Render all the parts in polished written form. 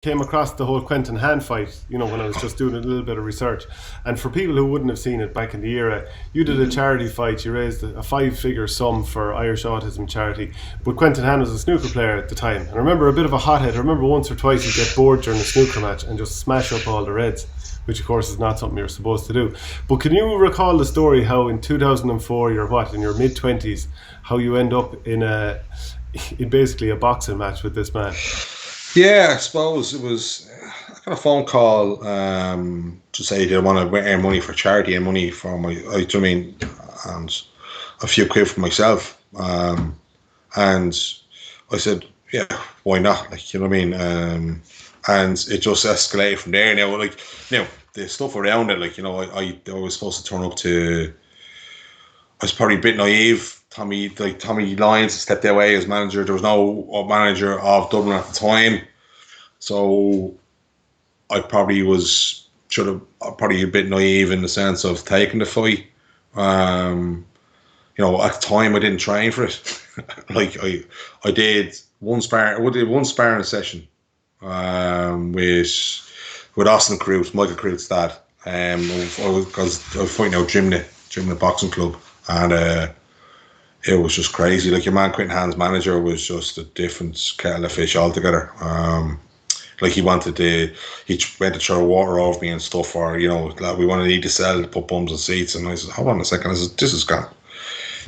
came across the whole Quentin Hand fight, when I was just doing a little bit of research. And for people who wouldn't have seen it back in the era, you did a charity fight. You raised a five-figure sum for Irish Autism Charity. But Quentin Hand was a snooker player at the time. And I remember a bit of a hothead. I remember once or twice he'd get bored during a snooker match and just smash up all the reds, which of course is not something you're supposed to do. But can you recall the story how in 2004, in your mid-20s, how you end up in basically a boxing match with this man? Yeah, I suppose it was. I got a phone call to say they want to earn money for charity and money for and a few quid for myself. And I said, yeah, why not? Like, you know what I mean? And it just escalated from there. Now, the stuff around it, I was supposed to turn up to. I was probably a bit naive. Tommy Lyons stepped away as manager. There was no manager of Dublin at the time, so I probably probably a bit naive in the sense of taking the fight. At the time I didn't train for it. I did one sparring session with Austin Cruz, Michael Cruz's dad. Because I was fighting out gym the boxing club, and it was just crazy. Like, your man Quentin Hand's manager was just a different kettle of fish altogether. He went to throw water over me and stuff, or like, we want to need to sell to put bums and seats. And I said, hold on a second, this is gone.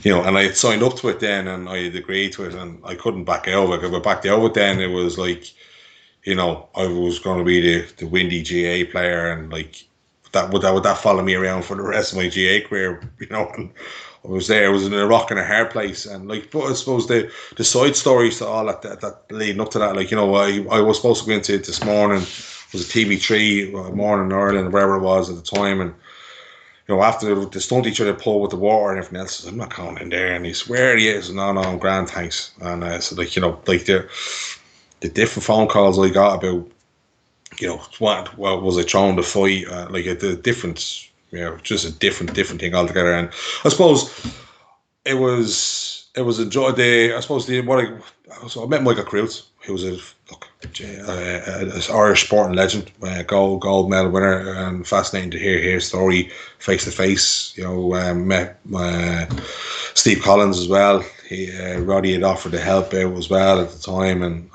And I had signed up to it then, and I had agreed to it, and I couldn't back out of it. If I backed out of it, then it was like, I was going to be the windy GA player, and like that would follow me around for the rest of my GA career, and I was there. It was in a rock and a hard place, and but I suppose the side stories to all that leading up to that, I was supposed to go into it this morning. It was a TV3 morning in Ireland, wherever it was at the time, and after the stunt each other pull with the water and everything else, I said, I'm not going in there, and he swear he is. No, I'm grand, thanks. And I said, the different phone calls I got about, what was I throwing the fight, the difference. Just a different thing altogether. And I suppose it was a joy. So I met Michael Cruz, who was an Irish sporting legend, gold medal winner, and fascinating to hear his story face to face. Met Steve Collins as well. Roddy had offered to help out as well at the time, and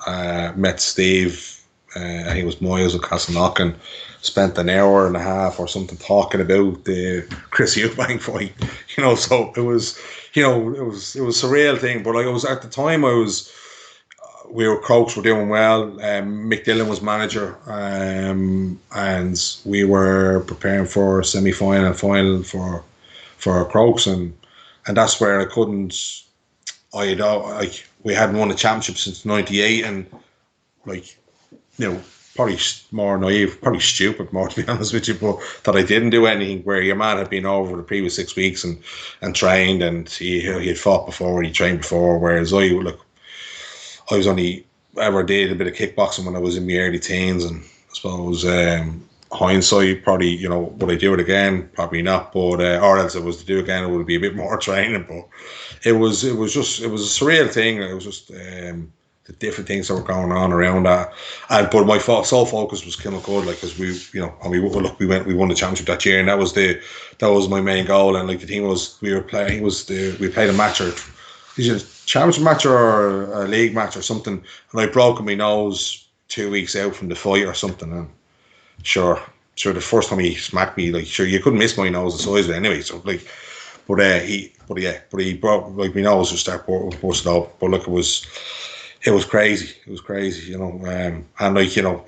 met Steve. I think it was Moyes of Castleknock, and spent an hour and a half or something talking about the Chris Eubank fight. So it was, it was a surreal thing. But I was at the time, Crokes were doing well. Mick Dillon was manager, and we were preparing for semi-final and final for Crokes, and that's where I couldn't. We hadn't won a championship since '98, and probably more naive, probably stupid, more to be honest with you, but that I didn't do anything, where your man had been over the previous 6 weeks and trained, and he had fought before, he trained before, whereas I was only ever did a bit of kickboxing when I was in my early teens, and I suppose hindsight, probably, would I do it again? Probably not, but or else if it was to do again, it would be a bit more training. But it was a surreal thing. It was just the different things that were going on around that, but my sole focus was Kilmacud, because we won the championship that year, and that was my main goal. And the thing was, we played a match, or is it a championship match or a league match or something, and I broke my nose 2 weeks out from the fight or something, and sure the first time he smacked me, you couldn't miss my nose the size of it anyway, so he broke my nose, just start busting out. But it was crazy. It was crazy, and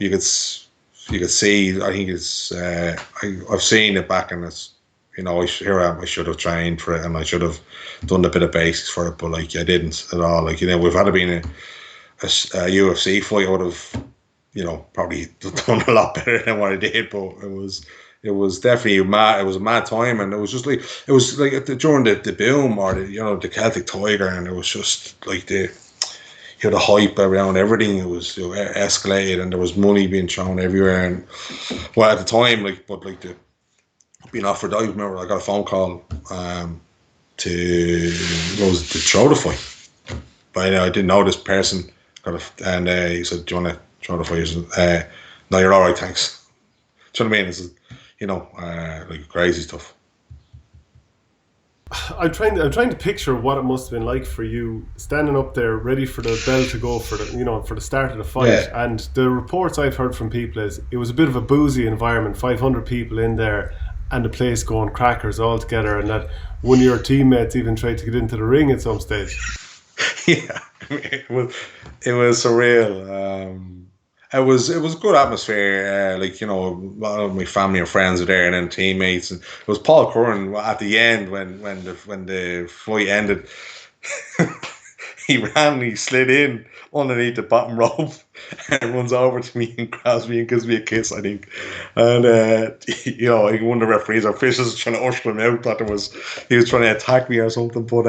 you could see. I think it's. I've seen it back, and it's. I should have trained for it, and I should have done a bit of basics for it, but I didn't at all. We've had been a UFC fight, I would have, probably done a lot better than what I did. But it was definitely mad. It was a mad time, and it was just during the boom, or the Celtic Tiger, and it was just the hype around everything. It was escalated, and there was money being thrown everywhere. And at the time, being offered, I remember I got a phone call to throw the fight, but I didn't know this person. And he said, "Do you want to throughout the fight. No, you're all right, thanks. Do you know what I mean? It's, like crazy stuff. I'm trying to picture what it must have been like for you standing up there ready for the bell to go for the start of the fight. Yeah. And the reports I've heard from people is it was a bit of a boozy environment, 500 people in there and the place going crackers all together, and that one of your teammates even tried to get into the ring at some stage. Yeah, it was surreal. It was a good atmosphere. A lot of my family and friends were there, and then teammates. And it was Paul Curran at the end when the fight ended. He slid in underneath the bottom rope and runs over to me and grabs me and gives me a kiss, I think. And one of the referees or officials was trying to usher him out, thought he was trying to attack me or something. But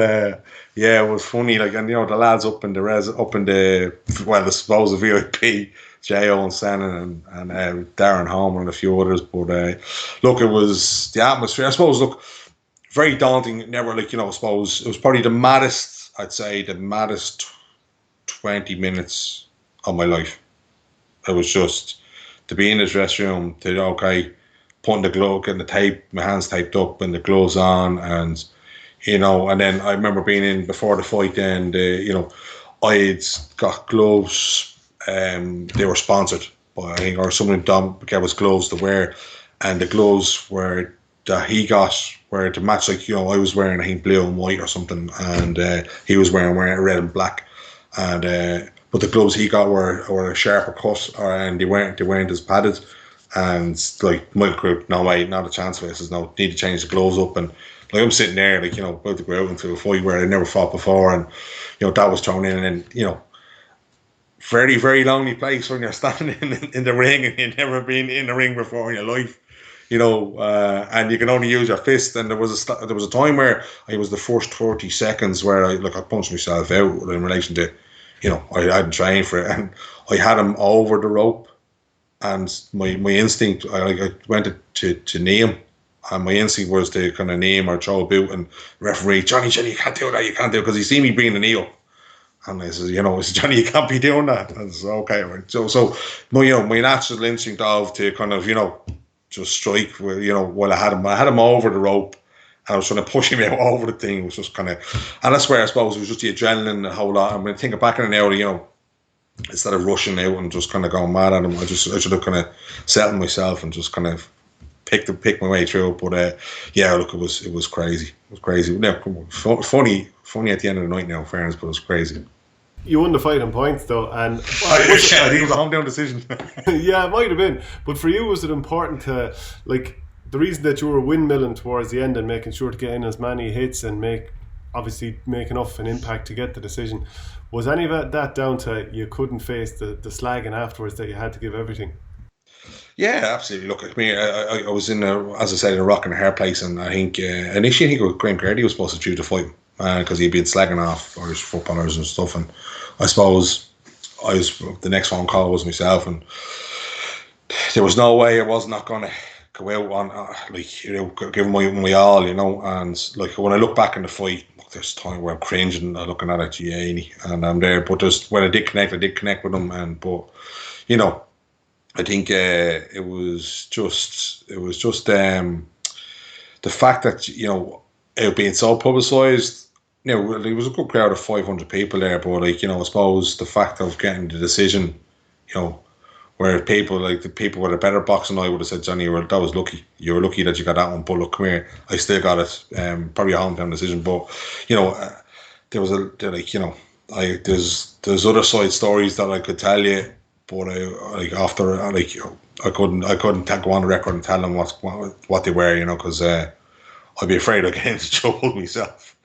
yeah, it was funny. Like, and the lads up in the supposed VIP, Jo and Sennan and Darren Homer and a few others. But look, it was the atmosphere. I suppose, look, very daunting. Never, I suppose it was probably the maddest. I'd say the maddest 20 minutes of my life. It was just to be in the dressing room, putting the glove, getting the tape, my hands taped up and the gloves on, and and then I remember being in before the fight. Then I'd got gloves. They were sponsored by, I think, or someone gave us gloves to wear, and the gloves that he got were to match, I was wearing, I think, blue and white or something, and he was wearing red and black, and but the gloves he got were a sharper cut, and they weren't as padded, and like Michael Group, no way, not a chance for this. No, need to change the gloves up, and like I'm sitting there, about to go out into a fight where I never fought before, and that was thrown in, and then very, very lonely place when you're standing in the ring and you've never been in the ring before in your life. And you can only use your fist. And there was a time where it was the first 30 seconds where I punched myself out in relation to, I hadn't trained for it, and I had him over the rope, and my instinct, I went to knee him, and my instinct was to kind of knee him or throw a boot, and referee, Johnny, you can't do that, because he see me bringing the knee up. And I says, Johnny, you can't be doing that. And I says, okay, right. So my natural instinct of to kind of, just strike, while I had him over the rope, and I was trying to push him out over the thing. It was just kind of, and that's where I suppose it was just the adrenaline, the whole lot. I mean, thinking back in an hour, instead of rushing out and just kind of going mad at him, I should have kind of settled myself and just kind of pick my way through. But yeah, look, it was crazy. It was crazy. Now, funny at the end of the night now, fairness, but it was crazy. You won the fight on points, though, and I think it was a hometown decision. Yeah, it might have been. But for you, was it important to, the reason that you were windmilling towards the end and making sure to get in as many hits and make enough of an impact to get the decision, was any of that down to you couldn't face the slagging afterwards, that you had to give everything? Yeah, absolutely. Look, I mean, I was in as I said, in a rock and a hard place, and I think initially Graham Grady was supposed to choose the fight because he'd been slagging off Irish footballers and stuff, and I suppose the next phone call was myself, and there was no way I was not going to go out on give my all, and when I look back in the fight, there's a time where I'm cringing looking at it, and I'm there, but just when I did connect with him, but I think it was just the fact that it being so publicised. There was a good crowd of 500 people there, but I suppose the fact of getting the decision, where the people with a better boxing eye would have said, Johnny, that was lucky. You were lucky that you got that one. But look, come here, I still got it. Probably a hometown decision, but there was there's other side stories that I could tell you. But I couldn't go on the record and tell them what they were, because I'd be afraid of getting into trouble myself.